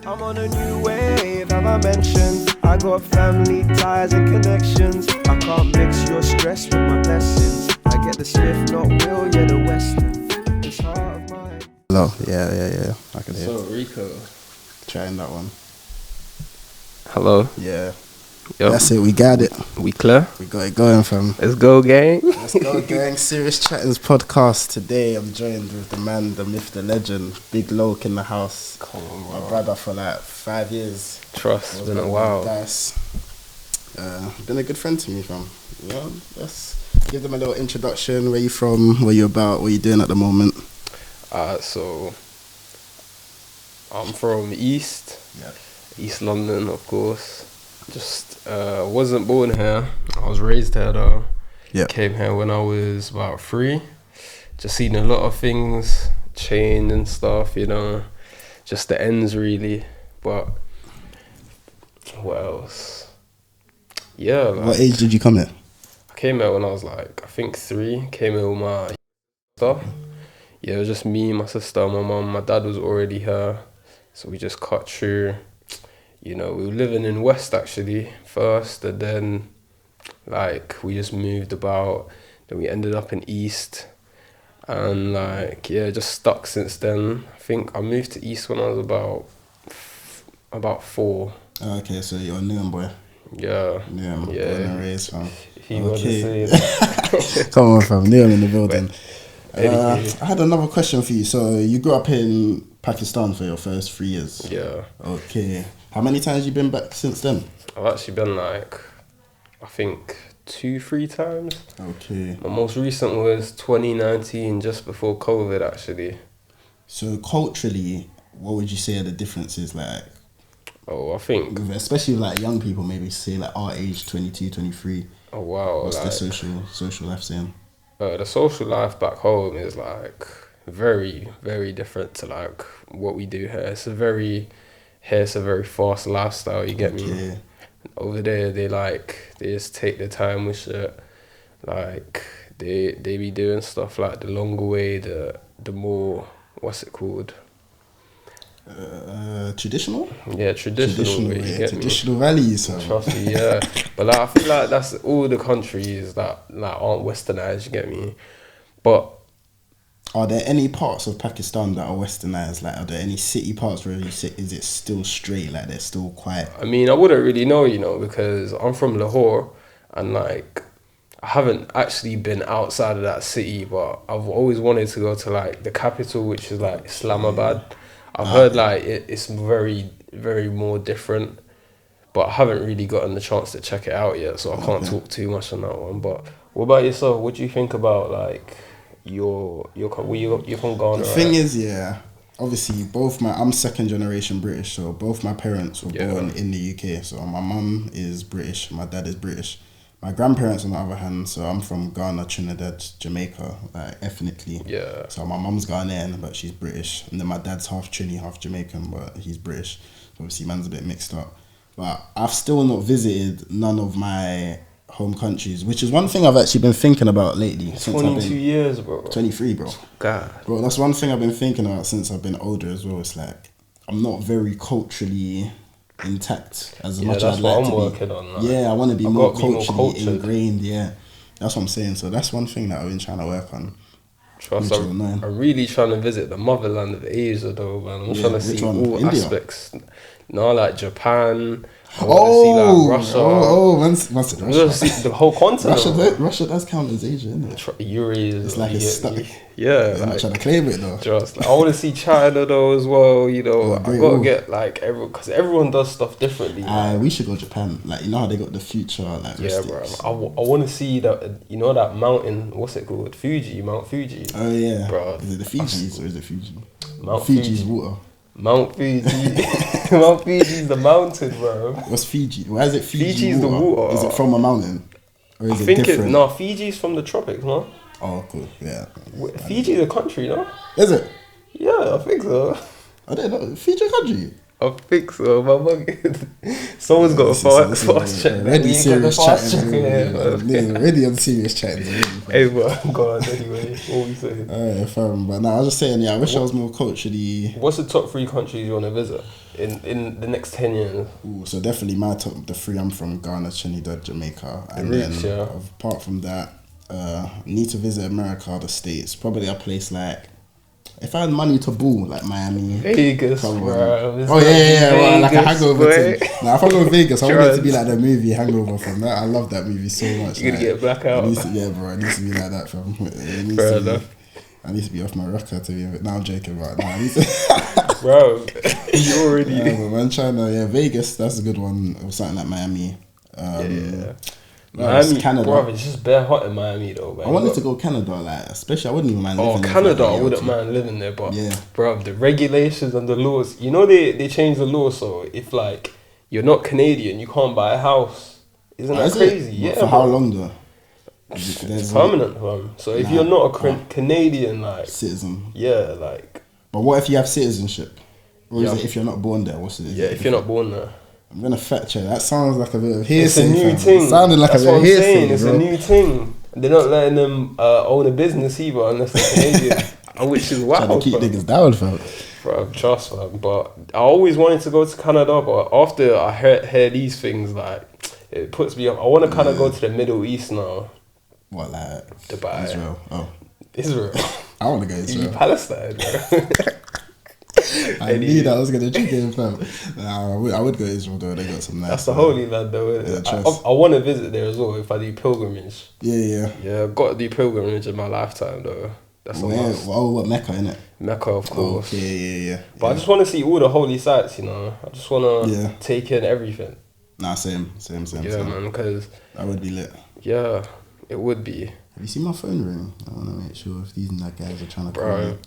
I'm on a new wave, have I mentioned? I got family ties and connections. I can't mix your stress with my blessings. I get the Smith, not Will, yeah, the Western. It's heart of mine. Hello. Yeah. I can hear. So Rico. Trying that one. Hello. Yeah. Yep. That's it. We got it. We clear? We got it going, fam. Let's go, gang. Let's go, gang. Serious Chattins podcast. Today I'm joined with the man, the myth, the legend, Big Loke in the house. Come on, My bro. brother for like 5 years. Trust, it's been a while. Guys, been a good friend to me, fam. You know, let's give them a little introduction. Where you from? Where you about? What you doing at the moment? So I'm from East London, of course. Just wasn't born here. I was raised here though. Yeah. Came here when I was about 3. Just seen a lot of things change and stuff, you know. Just the ends really. But what else? Yeah. What age did you come here? I came here when I was like, I think 3. Came here with my stuff. Yeah, it was just me, my sister, my mum. My dad was already here. So we just cut through. You know, we were living in West actually first, and then like we just moved about. Then we ended up in East, and like yeah, just stuck since then. I think I moved to East when I was about 4. Okay, so you're a Newham boy. Yeah. Yeah, born Yeah. and raised, fam. If you want to say that. Come on, fam. Newham in the building. Thank you. I had another question for you. So you grew up in Pakistan for your first 3 years. Yeah. Okay. How many times you been back since then? I've actually been like, I think 2-3 times. Okay. My most recent was 2019, just before COVID actually. So culturally, what would you say are the differences like? Oh, I think. Especially like young people, maybe say like our age, 22, 23. Oh wow. What's like, the social life saying? The social life back home is like very, very different to like what we do here. It's a very fast lifestyle, you get me? Okay. Over there they just take their time with shit. Like they be doing stuff like the longer way, the more, what's it called? Traditional? Yeah, traditional way, you get traditional values. Trust me, yeah. But like I feel like that's all the countries that like aren't westernized, you get me? But are there any parts of Pakistan that are westernized? Like, are there any city parts where you say, is it still straight? Like, they're still quiet? I mean, I wouldn't really know, you know, because I'm from Lahore and like I haven't actually been outside of that city, but I've always wanted to go to like the capital, which is like Islamabad. I've heard like it's very, very more different, but I haven't really gotten the chance to check it out yet, so I can't talk too much on that one. But what about yourself? What do you think about like you're from Ghana? The thing is, yeah, obviously I'm second generation British, so both my parents were born in the UK. So my mum is British, my dad is British. My grandparents, on the other hand, so I'm from Ghana, Trinidad, Jamaica, like ethnically. Yeah. So my mum's Ghanaian, but she's British. And then my dad's half Trini, half Jamaican, but he's British. Obviously, man's a bit mixed up. But I've still not visited none of my home countries, which is one thing I've actually been thinking about lately. 22 years, bro. 23, bro. God. Bro, that's one thing I've been thinking about since I've been older as well. It's like, I'm not very culturally intact as much as I'd like to be. That's what I'm working on. Like, yeah, I want to be more culturally cultured. ingrained. Yeah, that's what I'm saying. So that's one thing that I've been trying to work on. Trust, I'm really trying to visit the motherland of Asia though, man. I'm trying to see all India? aspects. No, like Japan. I want to see like Russia. Once I want to see the whole continent. Russia does count as Asia, isn't it? Eurasia. It's like it's stuck. Yeah, I'm not trying to claim it though. Just like, I want to see China though as well. You know, I got to get like because everyone does stuff differently. We should go Japan. Like, you know how they got the future like. Yeah, bro. I want to see that. You know that mountain. What's it called? Mount Fuji. Oh yeah, bro. Is it the Fijis or is it Fuji? Mount Fiji's Fuji. water. Mount Fuji. Mount Fuji's the mountain, bro. What's Fiji? Why is it Fiji? Fiji's the water. Is it from a mountain? Or is I it think different? no, Fiji's from the tropics, no? Oh, cool. Yeah. Fiji's a country, no? Is it? Yeah, I think so. I don't know. Fiji a country? I think so. My mum, someone's got a fast check. Already serious chatting. Yeah, Already on serious chatting. hey, but go on anyway. What were you saying? Alright, fam. But I was just saying, I wish I was more culturally. What's the top 3 countries you want to visit in the next 10 years? Ooh, so definitely the 3. I'm from Ghana, Trinidad, Jamaica, and roots, then yeah. apart from that, need to visit America, the States. Probably a place like. If I had money to ball, like Miami, Vegas, bro. Oh yeah, well, like a Vegas, hangover boy. thing. Now, if I go to Vegas, I want it to be like the movie Hangover from that. I love that movie so much. You're gonna get blackout. It needs to be like that, fam. It needs Fair to enough. I need to be off my rocker to be. Now I'm joking about it. I need to. Bro, you already. Yeah, but man, China, Vegas, that's a good one. Or something like Miami. Yeah. Miami, Canada. Bro, it's just bare hot in Miami though, man. I wanted to go Canada, like, especially I wouldn't even mind living there. Canada, I wouldn't mind living there, but bro, the regulations and the laws, you know, they changed the law, so if like you're not Canadian, you can't buy a house. Isn't that crazy? Yeah. For how long though? It's permanent, man. So if you're not a Canadian, like citizen, yeah, like. But what if you have citizenship? Or is it if you're not born there? What's it? Yeah, if you're not born there. I'm gonna fact check. That sounds like a bit of hearsay. It's a new thing. It sounded like That's a bit of hearsay. It's a new thing. They're not letting them own a business either unless they're Canadian, which is wild. Trying to keep niggas down, fam. Bro, trust, fam. But I always wanted to go to Canada, but after I hear these things, like, it puts me up. I want to kind of go to the Middle East now. What, like Dubai? Israel. Oh, Israel. I want to go Israel. Palestine, bro. I knew that I was gonna check in, fam. Nah, I would go to Israel though. They got some nice. That's the Holy Land though. Isn't it? I want to visit there as well if I do pilgrimage. Yeah. I've got to do pilgrimage in my lifetime though. That's a must. What Mecca, innit? Mecca, of course. Yeah. But I just want to see all the holy sites, you know. I just want to take in everything. Nah, same. Yeah, man, because that would be lit. Yeah, it would be. Have you seen my phone ring? I want to make sure if these guys are trying to call bro. me.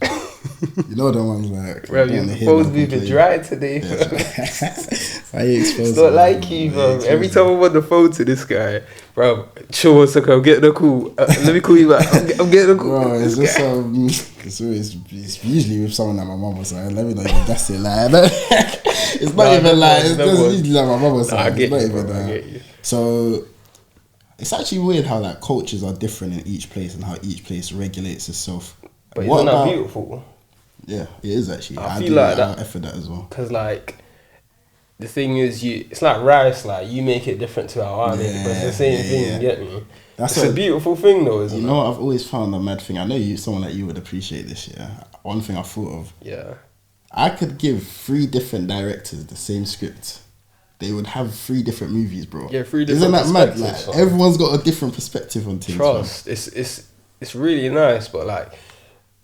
You know the ones like. Bro, your phone's moving dry today. Why you exposed? It's not like you, bro. Every time I'm on the phone to this guy, bro, chill 1 second, I'm getting a call. Let me call you back. I'm getting a call. Bro, it's just it's usually with someone like my mum or something. Let me not even guess it. Like, it's not even like it's just usually like my mum or something. I get it's you, not bro, even I get you. So it's actually weird how like cultures are different in each place and how each place regulates itself. But isn't that beautiful? Yeah, it is actually. I feel like that. I effort that as well. Because like, the thing is, it's like rice. Like you make it different to how I make it, but it's the same thing. You get me? It's a beautiful thing, though, isn't it? You know what I've always found a mad thing. I know someone like you would appreciate this. Yeah, one thing I thought of. Yeah. I could give 3 different directors the same script. They would have 3 different movies, bro. Yeah, 3 different. Isn't that mad? Like everyone's got a different perspective on things. Trust. Man. It's really nice, but like.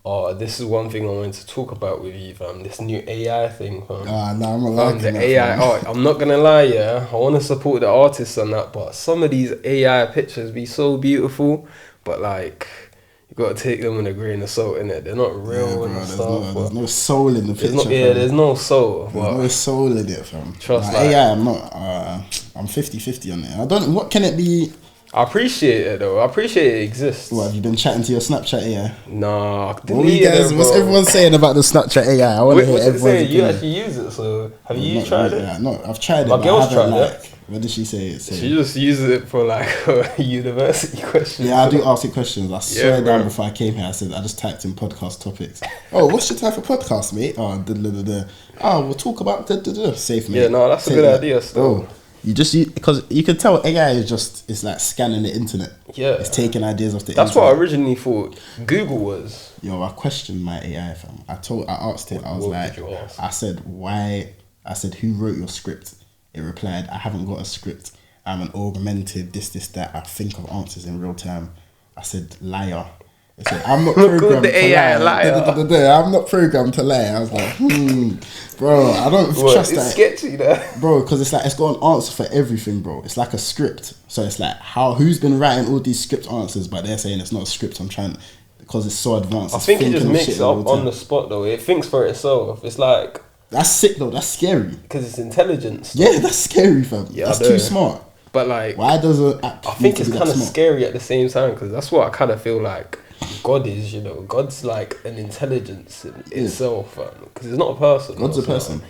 Oh, this is one thing I wanted to talk about with you, fam. This new AI thing, fam. I'm not liking the that, AI fam. art. I'm not gonna lie, yeah. I want to support the artists on that, but some of these AI pictures be so beautiful, but like you gotta take them with a grain of salt in it. They're not real and stuff. There's no soul in the picture. There's no soul. There's no soul in it, fam. Trust like, AI. I'm 50-50 on it. I don't. What can it be? I appreciate it though. I appreciate it exists. What, have you been chatting to your Snapchat AI? Nah, what's everyone saying about the Snapchat AI? I want to hear everyone. You actually use it, so have you tried it? Yeah, no, I've tried it. My girl's tried it. What did she say? She just uses it for like university questions. Yeah, I do ask it questions. I swear down before I came here, I said I just typed in podcast topics. Oh, what's your type of podcast, mate? Oh, oh, we'll talk about safe, mate. Yeah, no, that's a good idea still. Oh. Because you can tell AI is it's like scanning the internet. Yeah, it's taking ideas off the internet. That's what I originally thought Google was. Yo, I questioned my AI, fam. I asked it. I was like, I said, who wrote your script? It replied, I haven't got a script. I'm an augmented this that. I think of answers in real time. I said, liar. I said, I'm not programmed the AI liar. I'm not programmed to lie. I was like, bro, I don't trust that. It's sketchy, though. Bro, because it's like, it's got an answer for everything, bro. It's like a script. So it's like, who's been writing all these script answers, but they're saying it's not a script. Because it's so advanced. I think it just makes it up on the spot, though. It thinks for itself. It's like... That's sick, though. That's scary. Because it's intelligence. Yeah, that's scary, fam. Yeah, that's too smart. But like... Why does an app I think it's kind of scary at the same time, because that's what I kind of feel like God is, you know. God's like an intelligence in itself, because it's not a person. God's a person.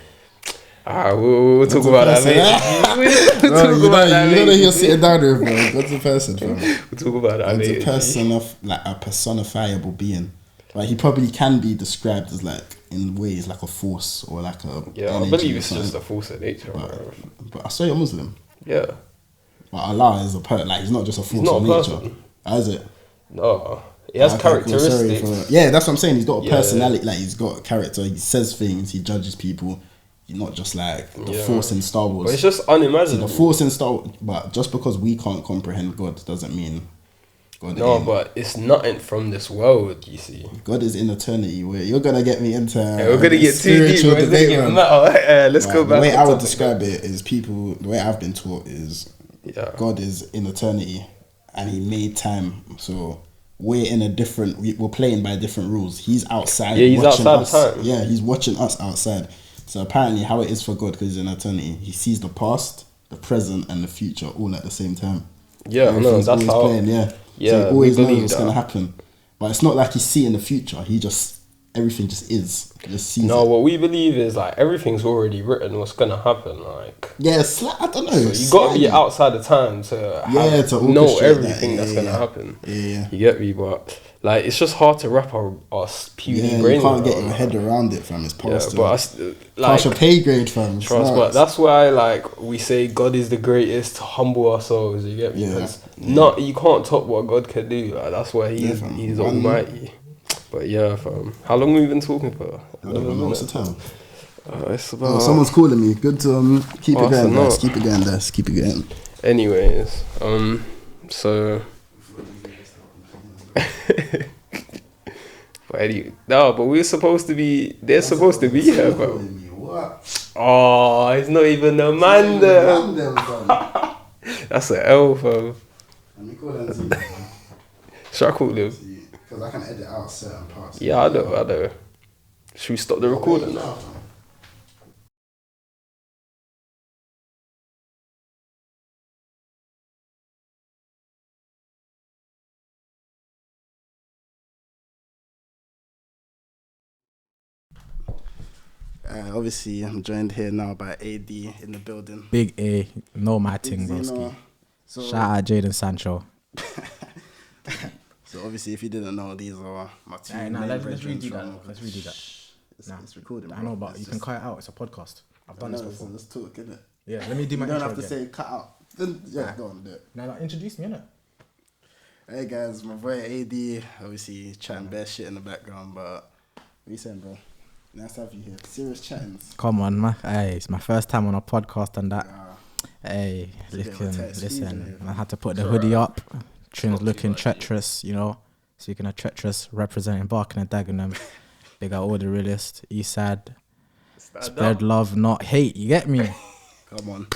We'll talk about that later. Bro, you know that you're sitting down with, bro. God's a person, fam. We'll talk about that God's later. a person of like a personifiable being. Like he probably can be described as like in ways like a force or like a I believe it's just a force of nature, but I saw you're Muslim. Yeah. But Allah is like he's not just a force of nature. How is it? No. He has characteristics. That's what I'm saying. He's got a personality, like he's got a character. He says things. He judges people. He's not just like the force in Star Wars. But it's just unimaginable. The force in Star Wars, but just because we can't comprehend God doesn't mean God. No, but it's nothing from this world. You see, God is in eternity. Where you're gonna get me into. We're gonna get too deep. Let's go back. The way I would describe it is the way I've been taught is God is in eternity, and He made time. So we're in a different. We're playing by different rules. He's outside. Yeah, he's outside us. the time. Yeah, He's watching us outside. So apparently, how it is for God, because He's in eternity, He sees the past, the present, and the future all at the same time. Yeah, no, that's how. Playing, so He always knows what's gonna happen. But it's not like He's seeing the future. Everything just is. He just sees it. What we believe is like everything's already written. What's gonna happen? Like I don't know. So you gotta be outside of time to know everything that's gonna happen. Yeah, you get me, but. Like, it's just hard to wrap our puny brain around. You can't get your head around it, fam. It's past past your pay grade, fam. But that's why, like, we say God is the greatest to humble ourselves, you get me? Because you can't top what God can do. Like, that's why He's almighty. But yeah, fam. How long have we been talking for? I don't know. What's the time? It's about... someone's calling me. Good to keep it going, guys. Keep it going, guys. Keep it going. Anyways, so... but we're supposed to be. They're supposed to be here, bro. Oh, it's not even a man there. That's an L, fam. Let me call them. Should I call them? Because I can edit out certain parts. Yeah, I know. Should we stop the recording now? Obviously, I'm joined here now by AD in the building. Big A, know my thing, broski. Shout out Jaden Sancho. So obviously, if you didn't know, these are my two main let's redo that. It's recording. I know, but you can cut it out. It's a podcast. I've done this before. Let's talk, innit? Yeah, let me do my intro. You don't have to again. say cut out. Go on, do it. Now, introduce me, innit? Hey guys, my boy AD, obviously chatting bare shit in the background, but what you saying, bro? Nice to have you here. Serious Chattins. Come on, man. Hey, it's my first time on a podcast and that. Hey, listen. I had to put the hoodie up. Trim's looking treacherous, you know. Speaking of treacherous, representing Barking and Dagenham. Big out all the realists. Eastside. Spread love, not hate. You get me? Come on.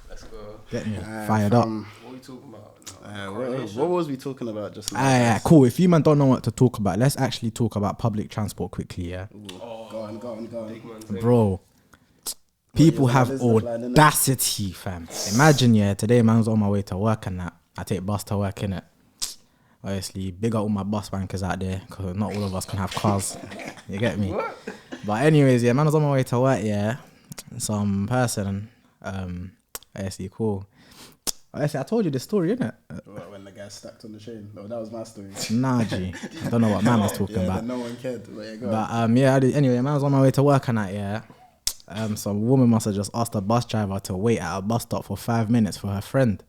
Let's go. Get me? Fired up. What are we talking about? What was we talking about just now? Alright, cool. If you man don't know what to talk about, let's actually talk about public transport quickly, yeah? Go on. Bro, people have audacity, fam. Imagine, today man's on my way to work and that. I take bus to work, innit? Obviously, big up all my bus bankers out there, because not all of us can have cars. You get me? What? But anyways, man was on my way to work, some person, obviously, cool. Obviously, I told you the story, innit? When the guy stacked on the chain. No, that was my story. Nah, G. I don't know what man was talking about. No one cared. Anyway, man was on my way to work and that, some woman must have just asked a bus driver to wait at a bus stop for 5 minutes for her friend.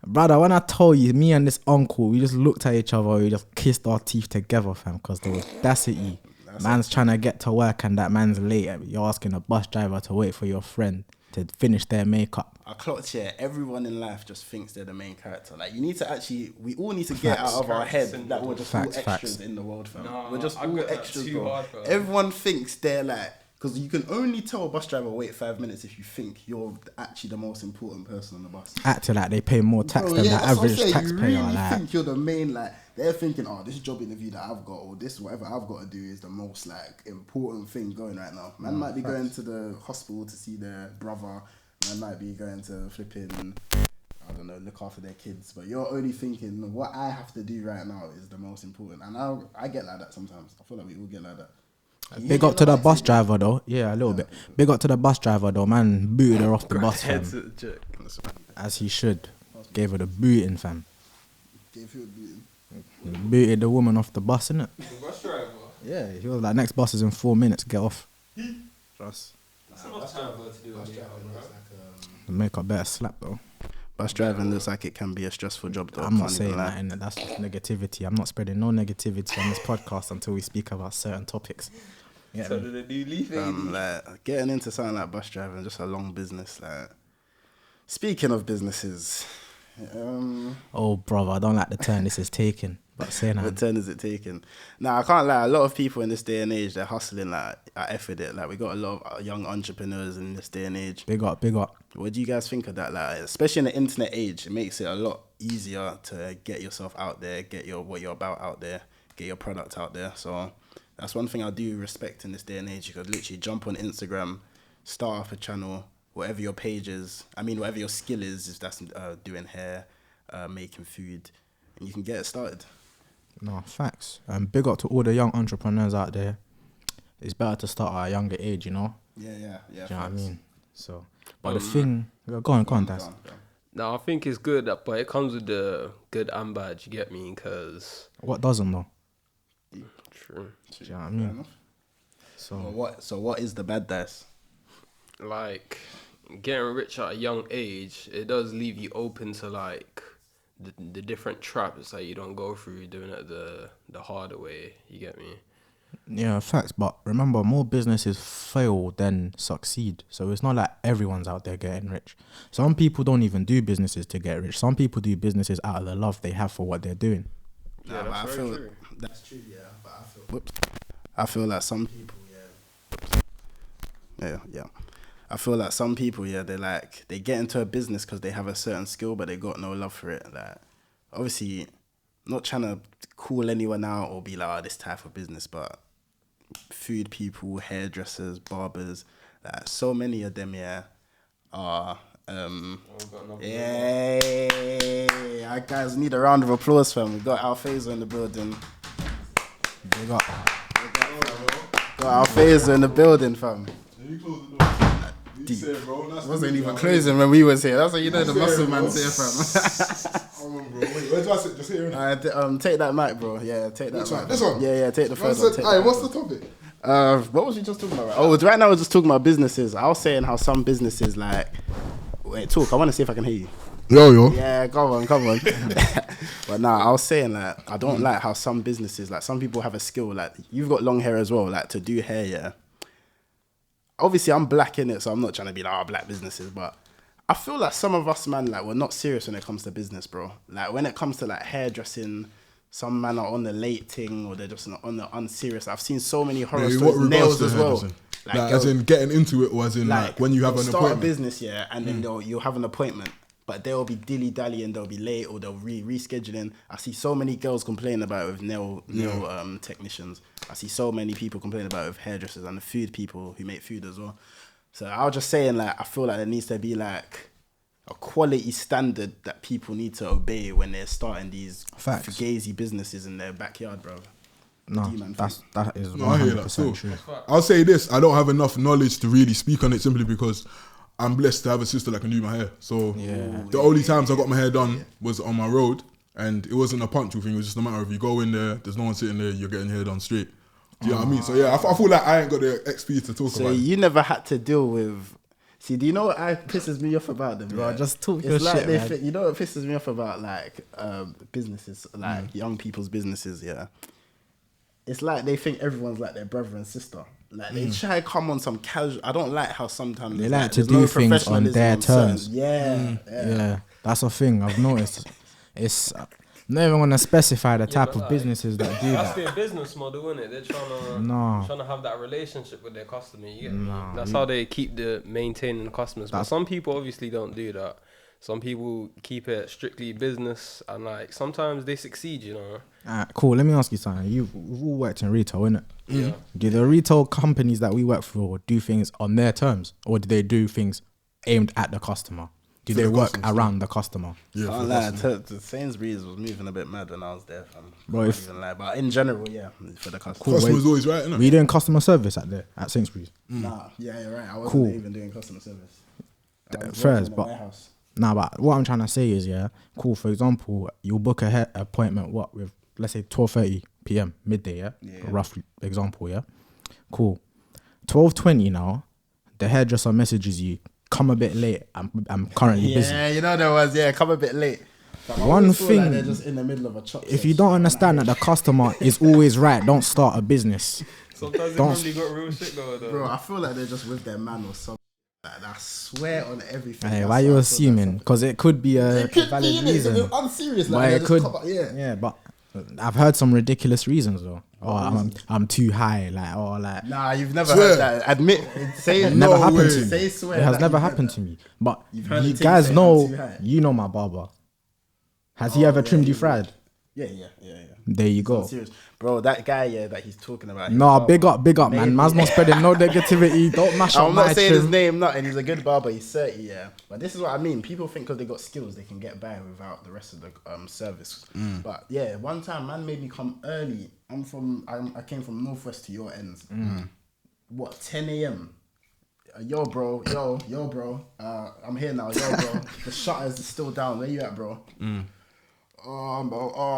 Brother, when I told you, me and this uncle, we just looked at each other, we just kissed our teeth together, fam, because there was audacity. Man's trying to get to work and that man's late. You're asking a bus driver to wait for your friend to finish their makeup. I clocked here. Everyone in life just thinks they're the main character. Like, you need to we all need to get out of our head that we're just all extras in the world, fam. We're just all extras, bro. Everyone thinks they're like, because you can only tell a bus driver wait 5 minutes if you think you're actually the most important person on the bus. Acting like they pay more tax than the average taxpayer. You really think you're the main, like, they're thinking, this job interview that I've got, or this whatever I've got to do is the most, like, important thing going right now. Man might be going to the hospital to see their brother. Man might be going to flipping, I don't know, look after their kids. But you're only thinking, what I have to do right now is the most important. And I get like that sometimes. I feel like we all get like that. Big up to the bus driver though. Yeah, a little bit. Big up to the bus driver though. Man booted her off the bus, fam. As he should. Gave her the booting, fam. Gave you a beating. Booted the woman off the bus, innit? The bus driver. Yeah, he was like, next bus is in 4 minutes, get off. Trust. That's enough time for her to do what she The makeup better slap though. Bus driving looks like it can be a stressful job though. I'm not saying that, innit? That's just negativity. I'm not spreading no negativity on this podcast until we speak about certain topics. Yeah, So did they leave it? Like getting into something like bus driving, just a long business. Like speaking of businesses, oh, brother, I don't like the turn this is taking. But saying what that, turn is it taking? Now I can't lie. A lot of people in this day and age, they're hustling like at effort it. Like we got a lot of young entrepreneurs in this day and age. big up, big up. What do you guys think of that? Like, especially in the internet age, it makes it a lot easier to get yourself out there, get what you're about out there, get your product out there. So that's one thing I do respect in this day and age. You could literally jump on Instagram, start up a channel, whatever your page is. I mean, whatever your skill is, if that's doing hair, making food, and you can get it started. No, facts. Big up to all the young entrepreneurs out there. It's better to start at a younger age, you know? Yeah. Do you know what I mean? So, but the thing, go on, Daz. No, I think it's good, but it comes with the good and bad, you get me? Because... What doesn't though? True. Do you know what I mean? So what is the bad dice? Like, getting rich at a young age, it does leave you open to, like, the different traps that you don't go through doing it the harder way, you get me? Yeah, facts. But remember, more businesses fail than succeed. So it's not like everyone's out there getting rich. Some people don't even do businesses to get rich. Some people do businesses out of the love they have for what they're doing. Yeah, that's very true. That's true, yeah. But I feel like some people, yeah. I feel like some people, they get into a business because they have a certain skill, but they got no love for it. Like, obviously, not trying to call anyone out or be like, this type of business, but food people, hairdressers, barbers, like, so many of them, are, I guys need a round of applause, fam. We got Alfazo in the building. Big up. Got Alfazo in the building, fam. You close the door. You said, bro. That's Wasn't even closing when we was here. That's how you know the muscle man's here, fam. Hold on, bro. Wait, where do I sit? Just here, innit? Take that mic, bro. Yeah, take that mic. This one? Yeah, take the first one. Hey, what's the topic? What was you just talking about? Oh, right now we're just talking about businesses. I was saying how some businesses like... Wait, talk. I want to see if I can hear you. Yo. Yeah, come on. But nah, I was saying like, I don't like how some businesses, like some people have a skill, like you've got long hair as well, like to do hair, yeah. Obviously I'm black in it, so I'm not trying to be like, black businesses, but I feel like some of us, man, like we're not serious when it comes to business, bro. Like when it comes to like hairdressing, some man are on the late thing or they're just on the unserious. I've seen so many horror stories, nails as well. Like as in getting into it, or as in like when you have an start appointment. A business, yeah, and then you'll have an appointment, but they'll be dilly-dallying, they'll be late or they'll rescheduling. I see so many girls complain about it with nail technicians. I see so many people complain about it with hairdressers and the food people who make food as well. So I was just saying, like, I feel like there needs to be like a quality standard that people need to obey when they're starting these fugazi businesses in their backyard, bro. No, that is 100% I hear that. So, true. I'll say this: I don't have enough knowledge to really speak on it simply because I'm blessed to have a sister that can do my hair. So the only times I got my hair done was on my road, and it wasn't a punctual thing. It was just a matter of you go in there, there's no one sitting there, you're getting hair done straight. Do you know what I mean? So yeah, I feel like I ain't got the XP to talk about. So you never had to deal with. See, do you know what pisses me off about them? Bro, just talk it's your like shit, man. You know what pisses me off about like businesses, like young people's businesses, yeah? It's like they think everyone's like their brother and sister. Like they try to come on some casual. I don't like how sometimes They like to do things on their terms. Yeah. That's a thing I've noticed. It's not even gonna specify the type of businesses that do That's that. their business model, isn't it? They're trying to have that relationship with their customer. You get me? That's how they keep maintaining customers. But some people obviously don't do that. Some people keep it strictly business, and like sometimes they succeed, you know. Alright, cool. Let me ask you something. We've all worked in retail, innit? Yeah. Do the retail companies that we work for do things on their terms, or do they do things aimed at the customer? Do For they the work customers, around the customer? Yeah, Can't for the lie, customer. the Sainsbury's was moving a bit mad when I was there, fam. Bro, Can't if- even lie. But in general, yeah, for the customer. Cool. Customer's wait. always right, innit? Were you doing customer service at Sainsbury's? Nah, yeah, you're right. I wasn't Cool. even doing customer service. I was Fairs, working in a but- warehouse. Nah, but what I'm trying to say is, yeah, cool. For example, you'll book a hair appointment, with, let's say 12:30 p.m. midday, yeah? Rough example, yeah? Cool. 12:20 now, the hairdresser messages you, come a bit late, I'm currently busy. Yeah, you know there was, come a bit late. But I One always feel like thing- they're just in the middle of a chop. If you don't understand that the customer is always right, don't start a business. Sometimes they Don't- probably got real shit going on. Bro, I feel like they're just with their man or something. Like, I swear on everything. Hey, that's why what you I feel assuming? that's Because it could be a It could valid be, innit? reason. I'm serious. But Like, it could, yeah. yeah, but I've heard some ridiculous reasons though. Oh, I'm too high, like, oh, like, Nah, you've never Swear. heard that. Admit, say it it. never No happened way. to me. Say swear It has that never you've heard happened that. to me. But You've heard you the thing guys say, know, "I'm too high." you know my barber. Has he ever trimmed you fried? Yeah. There you I'm go. serious, bro. That guy, that he's talking about. his No, barber, big up, man. maybe- Man's not spreading no negativity. Don't mash up I'm my not saying his trim. name, and he's a good barber. He's 30, yeah. But this is what I mean. People think because they got skills, they can get by without the rest of the service. But yeah, one time, man made me come early. I came from Northwest to your ends. What, 10 a.m.? Yo, bro. I'm here now. Yo, bro. The shutters are still down. Where you at, bro?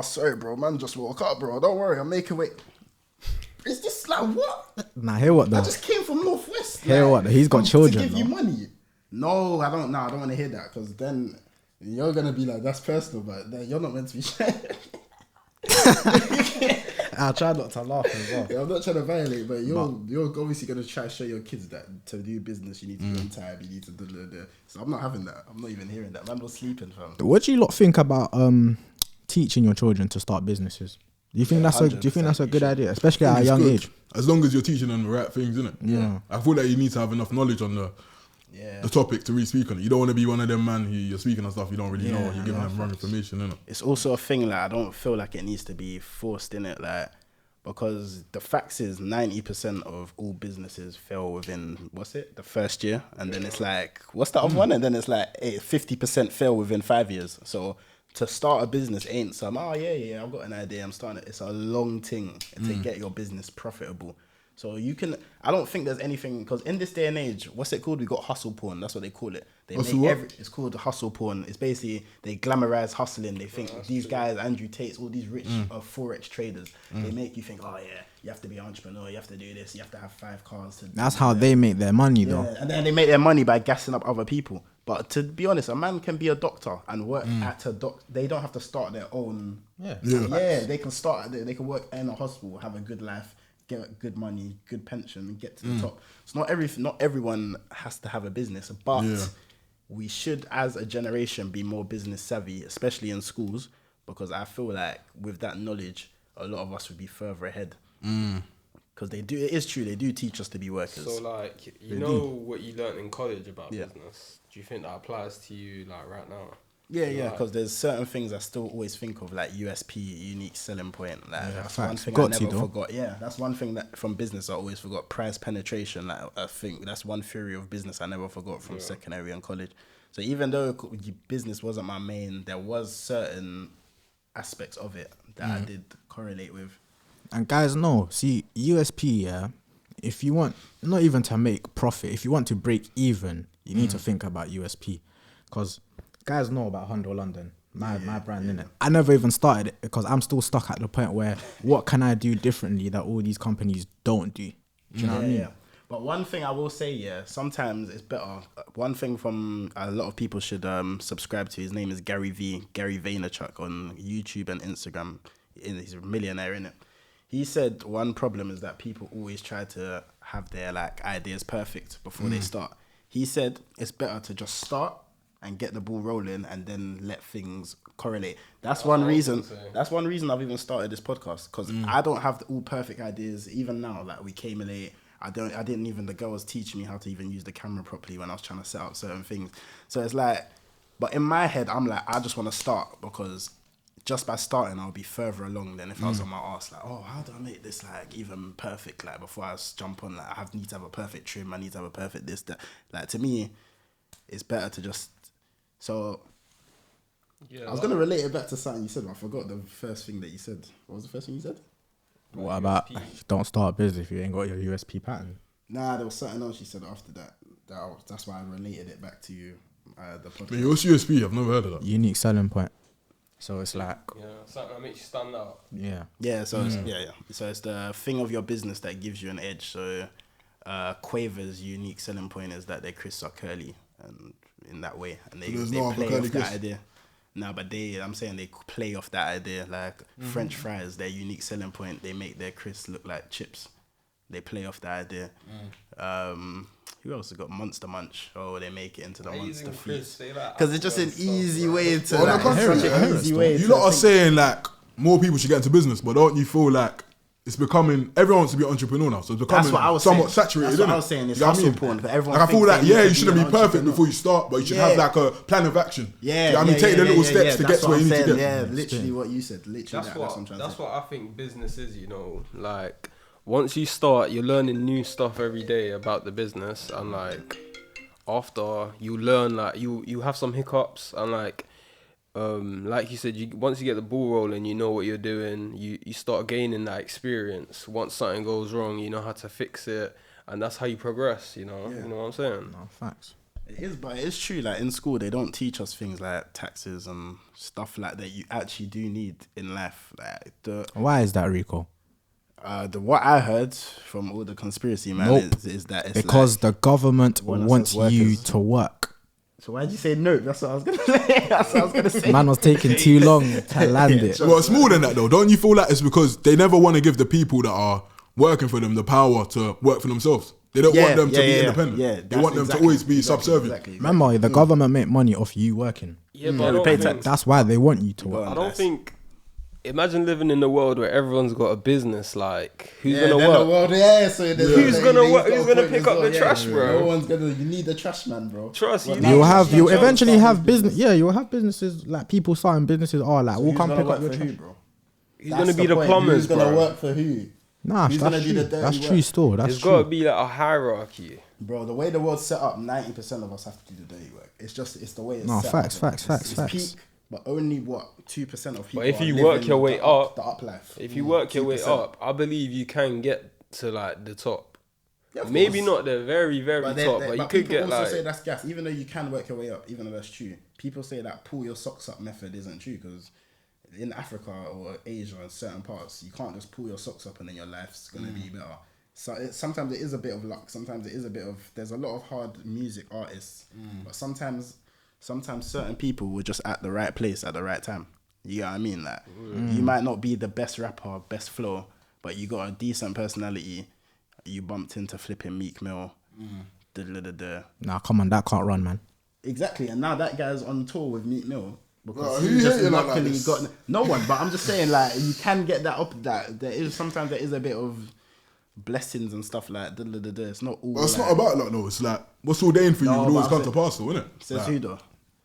Sorry, bro. Man, just woke up, bro. Don't worry, I'm making way. It's just like, what? Nah, hear what I though? just came from Northwest. Hear what? He's got I'm children, to give you though. money. No, I don't. Nah, I don't want to hear that because then you're gonna be like, that's personal, but then you're not meant to be shy. I try not to laugh as well. Yeah, I'm not trying to violate, but you're obviously gonna try to show your kids that to do business you need to be on time, you need to do. So I'm not having that. I'm not even hearing that. Man was sleeping, fam. What do you lot think about teaching your children to start businesses? Do you think that's a 100% good idea, especially at a It's young good. age? As long as you're teaching them the right things, innit? Yeah. I feel like you need to have enough knowledge on the topic to really speak on it. You don't want to be one of them man who you're speaking on stuff you don't really know. You're giving them wrong information, innit? It's also a thing like I don't feel like it needs to be forced in it, like because the facts is 90% of all businesses fail within the first year, and then it's like what's the other one, and then it's like 50% fail within 5 years. So to start a business ain't some I've got an idea, I'm starting it. It's a long thing to get your business profitable. So I don't think there's anything, because in this day and age, what's it called? We got hustle porn. That's what they call it. It's called hustle porn. It's basically, they glamorize hustling. They think these guys, Andrew Tate's, all these rich Forex traders, they make you think, you have to be an entrepreneur, you have to do this, you have to have 5 cars. That's how they make their money, though. And then they make their money by gassing up other people. But to be honest, a man can be a doctor and work at a They don't have to start their own. They can start. They can work in a hospital, have a good life, get good money, good pension, and get to the top. So not everyone has to have a business, but we should, as a generation, be more business savvy, especially in schools, because I feel like with that knowledge, a lot of us would be further ahead. Because it is true, they do teach us to be workers. So like, you know what you learnt in college about business? Do you think that applies to you like right now? Yeah, because there's certain things I still always think of, like USP, unique selling point. Like that's one facts. thing Got I to, never though. forgot. Yeah, that's one thing that from business I always forgot. Price penetration. Like I think that's one theory of business I never forgot from secondary and college. So even though business wasn't my main, there was certain aspects of it that I did correlate with. And guys, no, see, USP, yeah, if you want, not even to make profit, if you want to break even, you need to think about USP. Because guys know about Hondo London, my brand, innit? I never even started it because I'm still stuck at the point where what can I do differently that all these companies don't do? Do you know what I mean? Yeah. But one thing I will say, sometimes it's better. One thing from a lot of people should subscribe to. His name is Gary Vaynerchuk on YouTube and Instagram. He's a millionaire, innit? He said one problem is that people always try to have their like ideas perfect before they start. He said it's better to just start and get the ball rolling and then let things correlate. That's one reason. That's one reason I've even started this podcast, because I don't have all perfect ideas. Even now, like we came late. The girls teach me how to even use the camera properly when I was trying to set up certain things. So it's like, but in my head, I'm like, I just want to start, because just by starting, I'll be further along than if I was on my arse, like, how do I make this like even perfect? Like before I jump on, like need to have a perfect trim, I need to have a perfect this, that. Like to me, it's better to just So Yeah, I was gonna relate it back to something you said, but I forgot the first thing that you said. What was the first thing you said? What about don't start a business if you ain't got your USP pattern? Nah, there was something else you said after that. That's why I related it back to you. The podcast. Man, what's USP? I've never heard of that. Unique selling point. So it's like, Yeah, something that makes you stand out. yeah. Yeah, so it's, so it's the thing of your business that gives you an edge. So Quaver's unique selling point is that their crisps are curly, and in that way, and they There's no play curly off that crisp. idea. No, but I'm saying they play off that idea. Like French fries, their unique selling point, they make their crisps look like chips. They play off that idea. Who else has got Monster Munch? Oh, they make it into the Monster Feast. Because it's just an easy way to. Well, Like, no, it's such an easy way. You to lot are think. saying like more people should get into business, but don't you feel like it's becoming everyone wants to be an entrepreneur now, so it's becoming That's what I was somewhat saying. saturated. That's what innit? I was saying. It's You know what I hustle mean? porn, but everyone Like I feel thinks like they need to you shouldn't be be an perfect entrepreneur. before you start, but you should Yeah. have like a plan of action. Yeah, you know what I mean, take the little steps to get that's to what where I'm you need to saying. get. Yeah, literally what you said. Literally, That's that's what what I'm trying to that's say. what I think business is. You know, like once you start, you're learning new stuff every day about the business, and like after you learn, like you have some hiccups, and like you said, once you get the ball rolling, you know what you're doing. You start gaining that experience. Once something goes wrong, you know how to fix it, and that's how you progress. You know what I'm saying. No, facts. It is, but it's true. Like in school, they don't teach us things like taxes and stuff like that. You actually do need in life. Like Why is that, Rico? what I heard from all the conspiracy man Nope. is that it's Because the government want us wants as you workers. to work. So why'd you say no? That's what I was gonna say. That's what I was gonna say. Man was taking too long to land it. Well, it's more than that though. Don't you feel like it's because they never want to give the people that are working for them the power to work for themselves? They don't want them to be independent. Yeah, they that's want them exactly- to always be exactly, subservient. exactly. Remember, the government make money off you working. Yeah, Yeah, but we I pay don't tax. think, That's why they want you to work. I don't think. Imagine living in a world where everyone's got a business. Like, who's gonna then work? the world, so Who's gonna work? Who's gonna pick up the trash, bro? No one's gonna. You need the trash man, bro. Trust you. You eventually have business. Yeah, you'll have businesses like people starting businesses. Oh, like we'll come pick up your trash. bro? Who's gonna be the plumbers, Who's gonna bro? work for who? Nah, Who's that's gonna do true. the dirty That's work? true. Still, that's There's gotta true. be like a hierarchy. Bro, the way the world's set up, 90% of us have to do the dirty work. It's the way it's No, set facts, up. facts. It's peak, but only 2% of people. But if are you living work your way the up, the up life. If you work your way 2%. up, I believe you can get to like the top. Yeah, of Maybe course. not the very, very top, but you could people get also like. say that's gas, even though you can work your way up, even though that's true. People say that pull your socks up method isn't true because in Africa or Asia in certain parts, you can't just pull your socks up and then your life's gonna be better. So sometimes it is a bit of luck. Sometimes it is a bit of. There's a lot of hard music artists, but sometimes certain people were just at the right place at the right time. You know what I mean? Like you might not be the best rapper, best flow, but you got a decent personality. You bumped into flipping Meek Mill. Nah, come on, that can't run, man. Exactly, and now that guy's on tour with Meek Mill because Who he just hating like luckily this? got no one. But I'm just saying, like you can get that up. That there is sometimes there is a bit of blessings and stuff like. It's not all. But it's like, not about luck though. It's like what's ordained for you No, will but always I'm come to saying- pass, though, isn't it? Says Like, who though?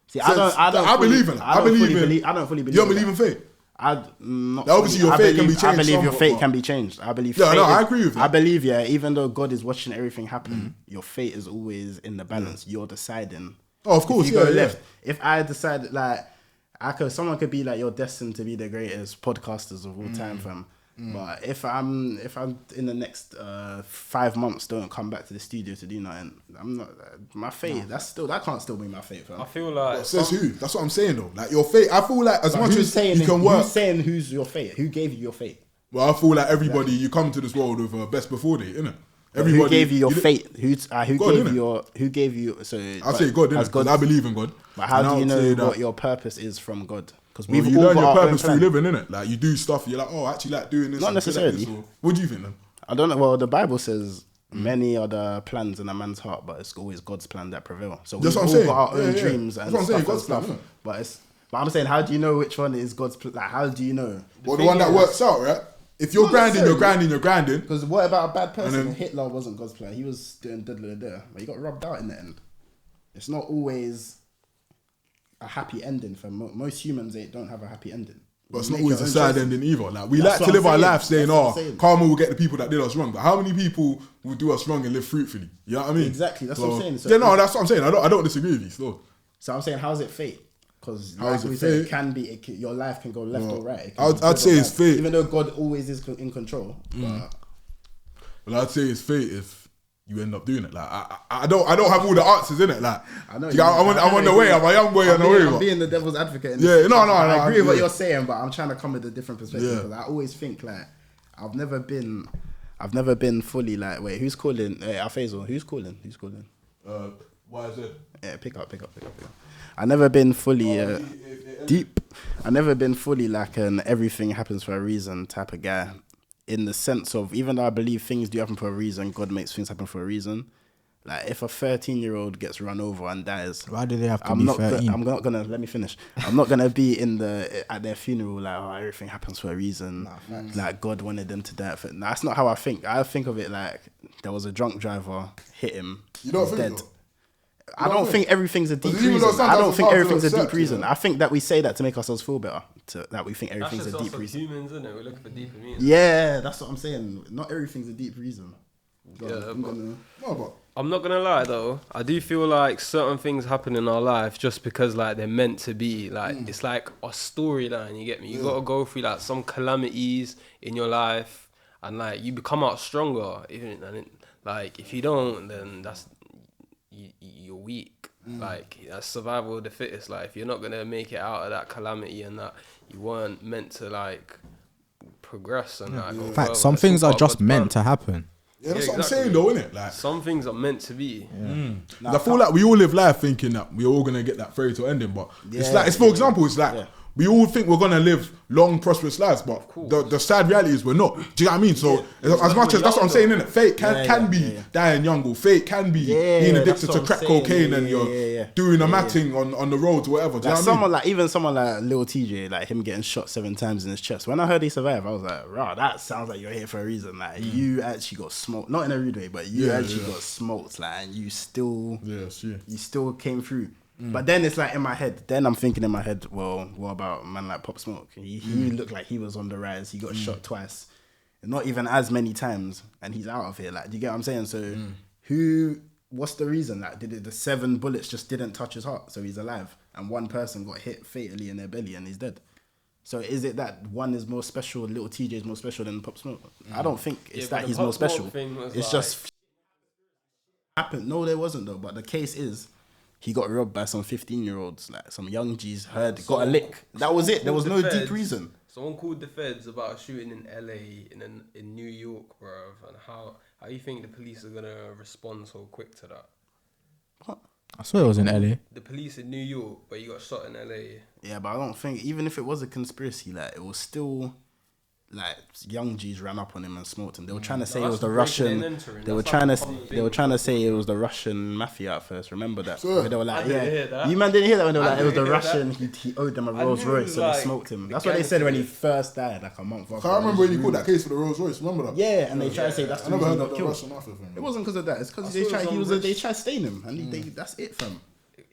See, says- I believe in it. I believe in. I don't fully believe. You don't believe in fate? Not Now, obviously fully. your I fate can believe- be changed I believe your somewhat, fate but- can be changed. I believe. Yeah, fate no, I is- agree with that. I believe, even though God is watching everything happen, your fate is always in the balance. You're deciding. Oh, of course, If you go yeah. left, if I decide like someone could be like, you're destined to be the greatest podcasters of all time, fam. But if I'm in the next 5 months don't come back to the studio to do nothing, I'm not my fate. That can't still be my fate, fam. I feel like But says who? That's what I'm saying though. Like your fate. I feel like as much Who's as saying you can work. Who's saying who's your fate? Who gave you your fate? Well, I feel like everybody you come to this world with a best before date, innit? Who gave you your didn't- fate? Who God, gave innit? you your? Who gave you? So I say God, as innit? Because I believe in God. But how And do you I'll know say that- what your purpose is from God? Because Well, we've you all learn got your our own purpose through plan. living, innit? Like you do stuff, you're like, oh, I actually like doing this. Not I'm good at necessarily. this, or- what do you think then? I don't know. Well, the Bible says many are the plans in a man's heart, but it's always God's plan that prevail. So That's we've what I'm all saying. got our own Yeah, yeah. dreams That's and what I'm saying, stuff. God's plan, and innit? stuff. But I'm saying, how do you know which one is God's plan? Like, how do you know? Well, the one that works out, right? If you're Not grinding, you're necessarily. grinding, you're grinding. Because what about a bad person? And then- Hitler wasn't God's plan. He was doing there, but he got rubbed out in the end. It's not always a happy ending for most humans. They don't have a happy ending. But it's You not make always your a own sad choices. ending either. Like we That's like to what live I'm our saying. life saying, That's what "Oh, I'm saying. karma will get the people that did us wrong." But how many people will do us wrong and live fruitfully? You know what I mean? Exactly, that's what I'm saying. So- yeah, no, that's what I'm saying. I don't disagree with you. So So I'm saying, how's it fate? Because How is like it we said, fate? it can be. Your life can go left or right. It can I'd be good say or it's bad. fate. Even though God always is in control. But Well, I'd say it's fate if you end up doing it. Like I don't have all the answers in it. Like I know. I'm on the way. I'm a young boy on the way. I'm being the devil's advocate. In Yeah, this no, situation. no, I agree with what yeah. you're saying, but I'm trying to come with a different perspective Yeah. because I always think like I've never been fully like. Wait, who's calling? Alfaisal, who's calling? Why is it? Yeah, pick up. I never been fully deep. I never been fully like an everything happens for a reason type of guy. In the sense of, even though I believe things do happen for a reason, God makes things happen for a reason. Like if a 13-year-old gets run over and dies, Why do they have to be 13? I'm not gonna let me finish. I'm not gonna be at their funeral like, oh, everything happens for a reason. Like God wanted them to die. That's not how I think. I think of it like there was a drunk driver hit him. You don't he's think dead. so? I don't think everything's a deep Because even though reason. I sometimes don't it's think hard to everything's a deep accept, reason. you know? I think that we say that to make ourselves feel better. That we think That's everything's just a deep us as reason. humans, isn't it? We're looking for deeper meaning. Yeah, that's what I'm saying. Not everything's a deep reason. No, but I'm not gonna lie though, I do feel like certain things happen in our life just because like they're meant to be. Like it's like a storyline, you get me? You gotta go through like some calamities in your life and like you become out stronger. Like if you don't, then you're weak. Like that's survival of the fittest. Like if you're not gonna make it out of that calamity and that you weren't meant to like progress and like go In fact, further, some that's things all are part of just God's meant plan. to happen. yeah, that's Yeah, what I'm exactly. saying though, innit? Like Some things are meant to be. I feel like we all live life thinking that we're all gonna get that fairy tale ending, but it's like, for example, it's like we all think we're gonna live long, prosperous lives, but the sad reality is we're not. Do you know what I mean? So as much as that's what I'm saying, innit? Fate can be dying young, or fate can be being addicted to crack cocaine and you're doing a matting on the roads, or whatever. Do you know what I mean? Even someone like Lil TJ, like him getting shot 7 times in his chest. When I heard he survived, I was like, "Rah, that sounds like you're here for a reason. Like you actually got smoked, not in a rude way, but you actually got smoked. Like and you still came through." But then it's like in my head. Then I'm thinking in my head, well, what about a man like Pop Smoke? He looked like he was on the rise. He got shot twice, not even as many times, and he's out of here. Like, do you get what I'm saying? So, what's the reason? Like, the 7 bullets just didn't touch his heart, so he's alive, and one person got hit fatally in their belly and he's dead. So is it that one is more special, Little TJ is more special than Pop Smoke? I don't think it's that he's more special. It's just happened. No, there wasn't though. But the case is, he got robbed by some 15-year-olds, like some young G's. Got a lick. That was it. There was no deep reason. Someone called the feds about a shooting in LA, in New York, bruv. And how you think the police are gonna respond so quick to that? What? I swear it was in LA. The police in New York, but you got shot in LA. Yeah, but I don't think, even if it was a conspiracy, like it was still like young G's ran up on him and smoked him. They were trying to say it was the Russian. They were trying to say it was the Russian mafia at first. Remember that? Sure. They were like, I didn't hear that. You man didn't hear that when they were like, it was the didn't hear Russian. He owed them a I Rolls knew it Royce, was so like they smoked him. the That's what they said gangster. when he first died, like a month after. I remember when you called that case for the Rolls Royce. Remember that? Yeah, and they tried to say that's I the never reason heard he of got the killed. Russian mafia thing. It wasn't because of that. It's because I they saw it tried. was on They tried to stain him, and that's it, fam.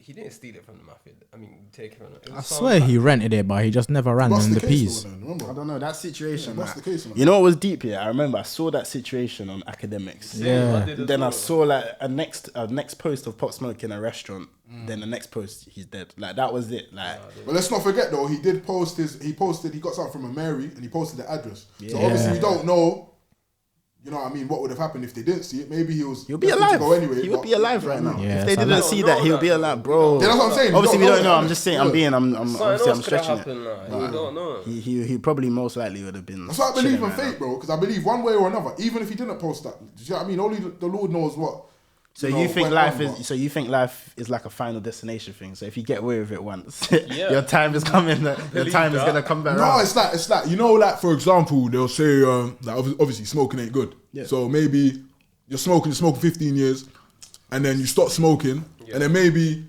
He didn't steal it from the mafia. I mean, take it from it. I swear he rented it, but he just never ran What's in the the case peas. though, then? Remember? I don't know that situation. What's like, the case on you know what was deep here? I remember I saw that situation on academics. Yeah. Then I saw like a next post of Pop Smoke in a restaurant. Then the next post he's dead. Like that was it. Like But let's not forget though, he got something from a Mary and he posted the address. So obviously we don't know, you know what I mean, what would have happened if they didn't see it. Maybe he'll be alive. To go anyway, He would be alive right now. Yeah, if they so didn't that's- see that, he'll be alive, bro. Yeah, that's what I'm saying. Obviously, we don't know. that. I'm just saying. Yeah. I'm stretching it. You don't know. He probably most likely would have been. That's why I believe in chilling right fate, bro. Because I believe one way or another, even if he didn't post that, do you know what I mean? Only the Lord knows what. So know, you think went life on, is? but- So you think life is like a final destination thing? So if you get away with it once, your time is coming. Your time is gonna come back No, around. it's like you know, like for example, they'll say like obviously smoking ain't good. Yeah. So maybe you're smoking 15 years, and then you stop smoking, and then maybe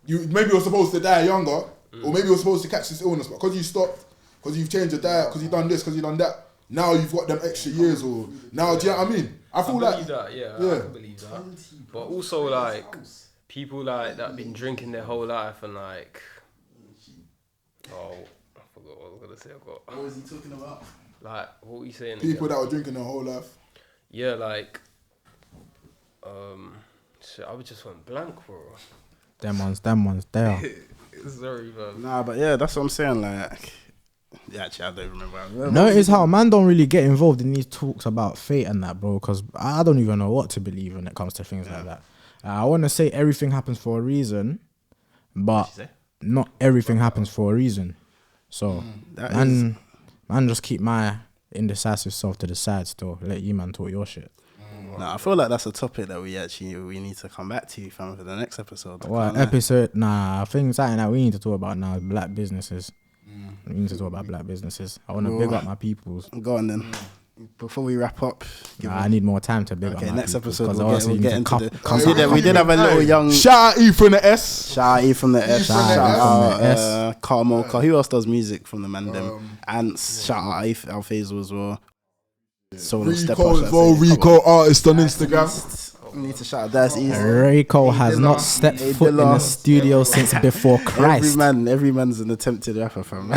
you're supposed to die younger, or maybe you're supposed to catch this illness, but because you stopped, because you've changed your diet, because you've done this, because you've done that, now you've got them extra years, or now do you know what I mean? I feel I like believe that, I can believe that. But also like people like that been drinking their whole life and like, oh, I forgot what I was gonna say. What was he talking about? Like, what were you saying? people again? that were drinking their whole life. Yeah, like, shit, I just went blank, bro. Them ones, there. Sorry, man. Nah, but yeah, that's what I'm saying. Like, yeah, actually, I don't remember. Notice how man don't really get involved in these talks about fate and that, bro. Because I don't even know what to believe when it comes to things like that. I want to say everything happens for a reason, but not everything happens for a reason. So, man, just keep my indecisive self to the side still. Let you man talk your shit. Nah, I feel like that's a topic that we need to come back to, fam, for the next episode. What episode? Nah, I think something that we need to talk about now is black businesses. We need to talk about black businesses. I want to big up my peoples. Go on then. Before we wrap up, I need more time to big up my next peoples, episode because we'll get into we did have a little young Shout out E from the S. shout out E from the S. Shout Shout out out from the S. Carmel. Who else does music from the Mandem? Ants. Shout out Al Faisal as well. Solo step up. Rico as well. Rico artist on Instagram. We need to shout out That's Easy. Rico has not stepped foot in the studio since before Christ. Every man's an attempted rapper, fam.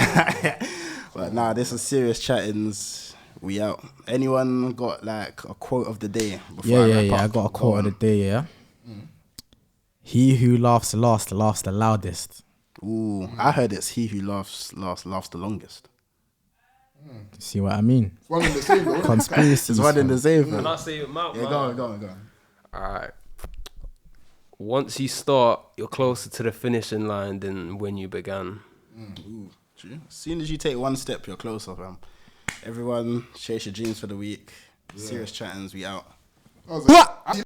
But nah, this is Serious Chattins. We out. Anyone got like a quote of the day? Yeah. I got a quote of the day. Yeah. He who laughs last laughs the loudest. Ooh, I heard it's he who laughs the longest. See what I mean? It's one in the same, though. Conspiracy. It's one in the same. Can I say it, Mount? Yeah, go on. Alright. Once you start, you're closer to the finishing line than when you began. Ooh, true. As soon as you take one step, you're closer, fam. Everyone, chase your dreams for the week. Serious Chattins, we out. I was like,